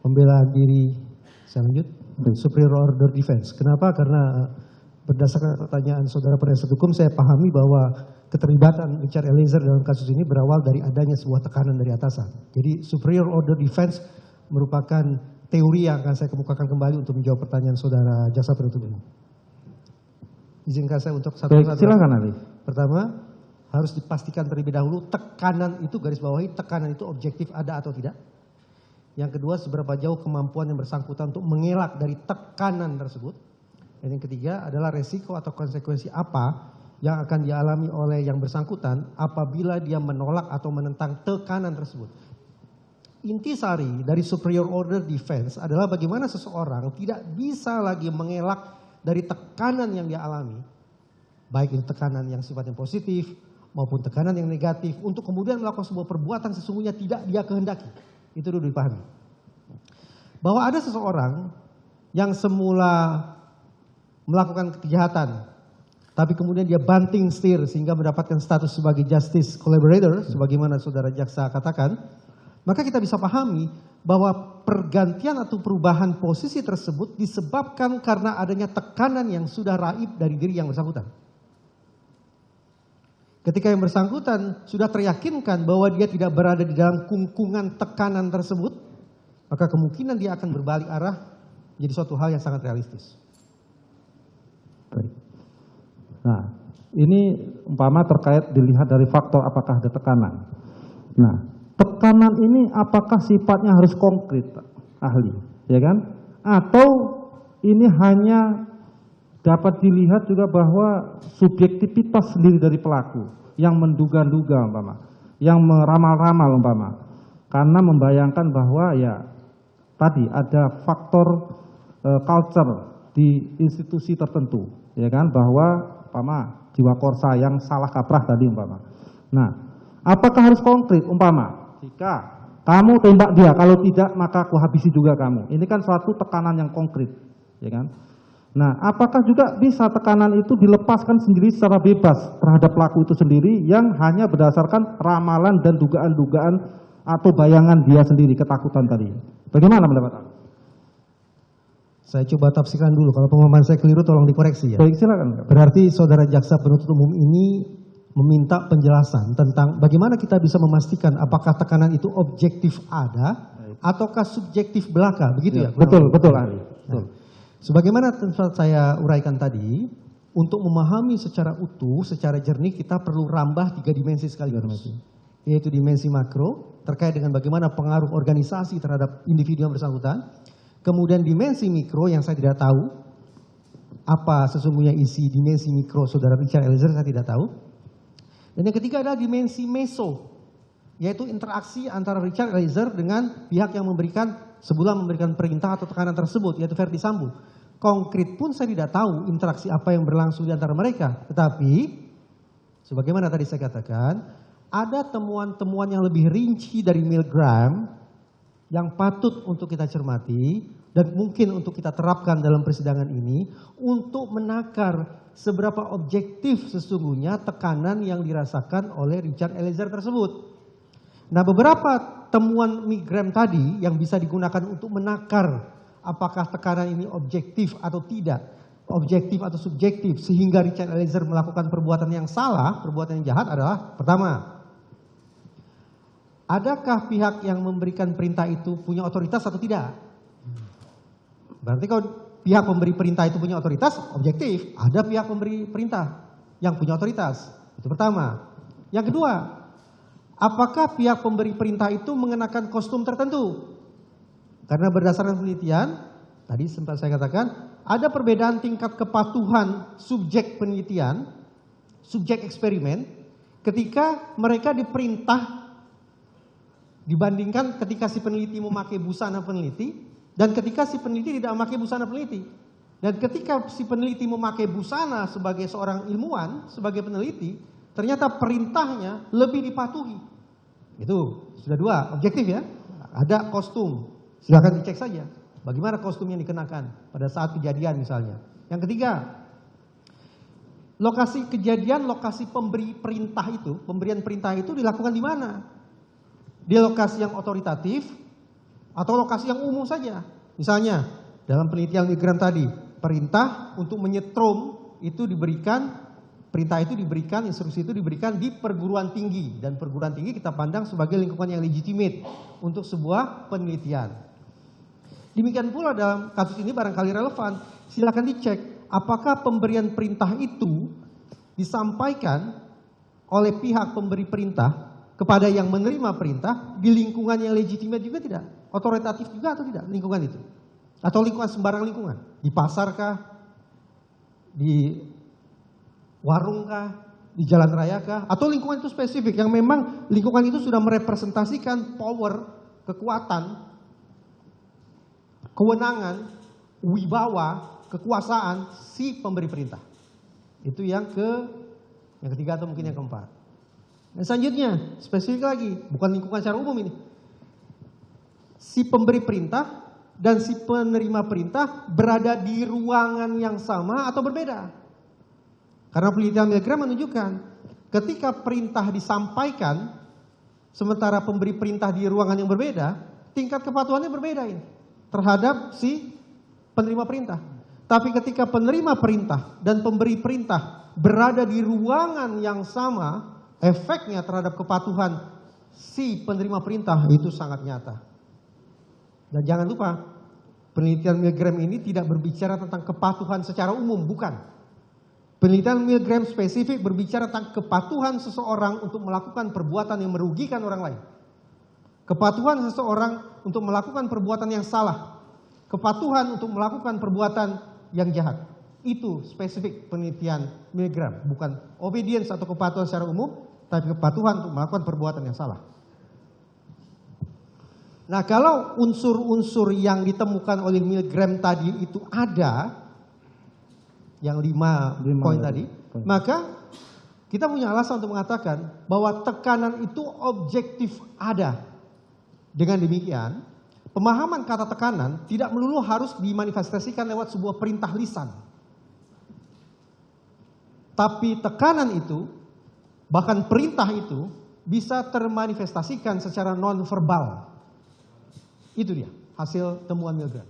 Pembelaan diri, saya lanjut, superior order defense. Kenapa? Karena berdasarkan pertanyaan saudara penasihat hukum, saya pahami bahwa keterlibatan Richard Eliezer dalam kasus ini berawal dari adanya sebuah tekanan dari atasan. Jadi superior order defense merupakan teori yang akan saya kemukakan kembali untuk menjawab pertanyaan saudara jaksa penuntut umum. Izinkan saya untuk satu-satu. Silakan Ali. Pertama, harus dipastikan terlebih dahulu tekanan itu, garis bawahi, tekanan itu objektif ada atau tidak. Yang kedua, seberapa jauh kemampuan yang bersangkutan untuk mengelak dari tekanan tersebut. Dan yang ketiga adalah resiko atau konsekuensi apa yang akan dialami oleh yang bersangkutan apabila dia menolak atau menentang tekanan tersebut. Intisari dari superior order defense adalah bagaimana seseorang tidak bisa lagi mengelak dari tekanan yang dia alami. Baik itu tekanan yang sifatnya positif maupun tekanan yang negatif untuk kemudian melakukan sebuah perbuatan sesungguhnya tidak dia kehendaki. Itu dulu dipahami. Bahwa ada seseorang yang semula melakukan kejahatan, tapi kemudian dia banting setir sehingga mendapatkan status sebagai justice collaborator, sebagaimana saudara jaksa katakan, maka kita bisa pahami bahwa pergantian atau perubahan posisi tersebut disebabkan karena adanya tekanan yang sudah raib dari diri yang bersangkutan. Ketika yang bersangkutan sudah teryakinkan bahwa dia tidak berada di dalam kungkungan tekanan tersebut, maka kemungkinan dia akan berbalik arah menjadi suatu hal yang sangat realistis. Baik. Nah, ini umpama terkait dilihat dari faktor apakah ada tekanan. Nah, tekanan ini apakah sifatnya harus konkret, ahli, ya kan? Atau ini hanya dapat dilihat juga bahwa subjektivitas sendiri dari pelaku yang menduga-duga umpama, yang meramal-ramal umpama, karena membayangkan bahwa ya tadi ada faktor culture di institusi tertentu, ya kan, bahwa umpama jiwa korsa yang salah kaprah tadi umpama. Nah, apakah harus konkret umpama jika kamu tembak dia, kalau tidak maka aku habisi juga kamu. Ini kan suatu tekanan yang konkret, ya kan? Nah, apakah juga bisa tekanan itu dilepaskan sendiri secara bebas terhadap pelaku itu sendiri yang hanya berdasarkan ramalan dan dugaan-dugaan atau bayangan dia sendiri, ketakutan tadi. Bagaimana pendapat Anda? Saya coba tafsirkan dulu, kalau pemahaman saya keliru tolong dikoreksi ya. Baik, silakan. Berarti saudara jaksa penuntut umum ini meminta penjelasan tentang bagaimana kita bisa memastikan apakah tekanan itu objektif ada ataukah subjektif belaka, begitu ya? Betul, betul, ahli. Betul. Sebagaimana saya uraikan tadi, untuk memahami secara utuh, secara jernih kita perlu rambah 3 dimensi sekaligus. Yaitu dimensi makro, terkait dengan bagaimana pengaruh organisasi terhadap individu yang bersangkutan. Kemudian dimensi mikro yang saya tidak tahu, apa sesungguhnya isi dimensi mikro saudara Richard Eliezer, saya tidak tahu. Dan yang ketiga adalah dimensi meso, yaitu interaksi antara Richard Eliezer dengan pihak yang memberikan perintah atau tekanan tersebut, yaitu Verdi Sambo. Konkret pun saya tidak tahu interaksi apa yang berlangsung di antara mereka. Tetapi, sebagaimana tadi saya katakan, ada temuan-temuan yang lebih rinci dari Milgram yang patut untuk kita cermati dan mungkin untuk kita terapkan dalam persidangan ini untuk menakar seberapa objektif sesungguhnya tekanan yang dirasakan oleh Richard Eliezer tersebut. Nah, beberapa temuan Milgram tadi yang bisa digunakan untuk menakar apakah tekanan ini objektif atau tidak, objektif atau subjektif, sehingga Richard Eliezer melakukan perbuatan yang salah, perbuatan yang jahat adalah, pertama, adakah pihak yang memberikan perintah itu punya otoritas atau tidak? Berarti kalau pihak pemberi perintah itu punya otoritas, objektif, ada pihak pemberi perintah yang punya otoritas. Itu pertama. Yang kedua, apakah pihak pemberi perintah itu mengenakan kostum tertentu? Karena berdasarkan penelitian, tadi sempat saya katakan, ada perbedaan tingkat kepatuhan subjek penelitian, subjek eksperimen, ketika mereka diperintah dibandingkan ketika si peneliti memakai busana peneliti, dan ketika si peneliti tidak memakai busana peneliti. Dan ketika si peneliti memakai busana sebagai seorang ilmuwan, sebagai peneliti, ternyata perintahnya lebih dipatuhi. Itu sudah 2, objektif ya. Ada kostum. Silakan dicek saja bagaimana kostum yang dikenakan pada saat kejadian misalnya. Yang ketiga, lokasi kejadian, lokasi pemberian perintah itu dilakukan di mana? Di lokasi yang otoritatif, Atau lokasi yang umum saja. Misalnya dalam penelitian Milgram tadi, perintah untuk menyetrum itu diberikan, instruksi itu diberikan di perguruan tinggi. Dan perguruan tinggi kita pandang sebagai lingkungan yang legitimate untuk sebuah penelitian. Demikian pula dalam kasus ini barangkali relevan, silakan dicek apakah pemberian perintah itu disampaikan oleh pihak pemberi perintah kepada yang menerima perintah di lingkungan yang legitimate juga tidak? Otoritatif juga atau tidak lingkungan itu? Atau lingkungan sembarang lingkungan? Di pasar kah? Di warung kah? Di jalan raya kah? Atau lingkungan itu spesifik yang memang lingkungan itu sudah merepresentasikan power, kekuatan, kewenangan, wibawa, kekuasaan si pemberi perintah. Itu yang ketiga atau mungkin yang keempat. Dan selanjutnya, spesifik lagi, bukan lingkungan secara umum ini. Si pemberi perintah dan si penerima perintah berada di ruangan yang sama atau berbeda. Karena penelitian Milgram menunjukkan ketika perintah disampaikan sementara pemberi perintah di ruangan yang berbeda, tingkat kepatuhannya berbeda ini terhadap si penerima perintah. Tapi ketika penerima perintah dan pemberi perintah berada di ruangan yang sama, efeknya terhadap kepatuhan si penerima perintah itu sangat nyata. Dan jangan lupa, penelitian Milgram ini tidak berbicara tentang kepatuhan secara umum, bukan. Penelitian Milgram spesifik berbicara tentang kepatuhan seseorang untuk melakukan perbuatan yang merugikan orang lain. Kepatuhan seseorang untuk melakukan perbuatan yang salah. Kepatuhan untuk melakukan perbuatan yang jahat. Itu spesifik penelitian Milgram. Bukan obedience atau kepatuhan secara umum, tapi kepatuhan untuk melakukan perbuatan yang salah. Nah, kalau unsur-unsur yang ditemukan oleh Milgram tadi itu ada, yang 5 poin tadi, maka kita punya alasan untuk mengatakan bahwa tekanan itu objektif ada. Dengan demikian, pemahaman kata tekanan tidak melulu harus dimanifestasikan lewat sebuah perintah lisan. Tapi tekanan itu, bahkan perintah itu, bisa termanifestasikan secara non-verbal. Itu dia hasil temuan Milgram.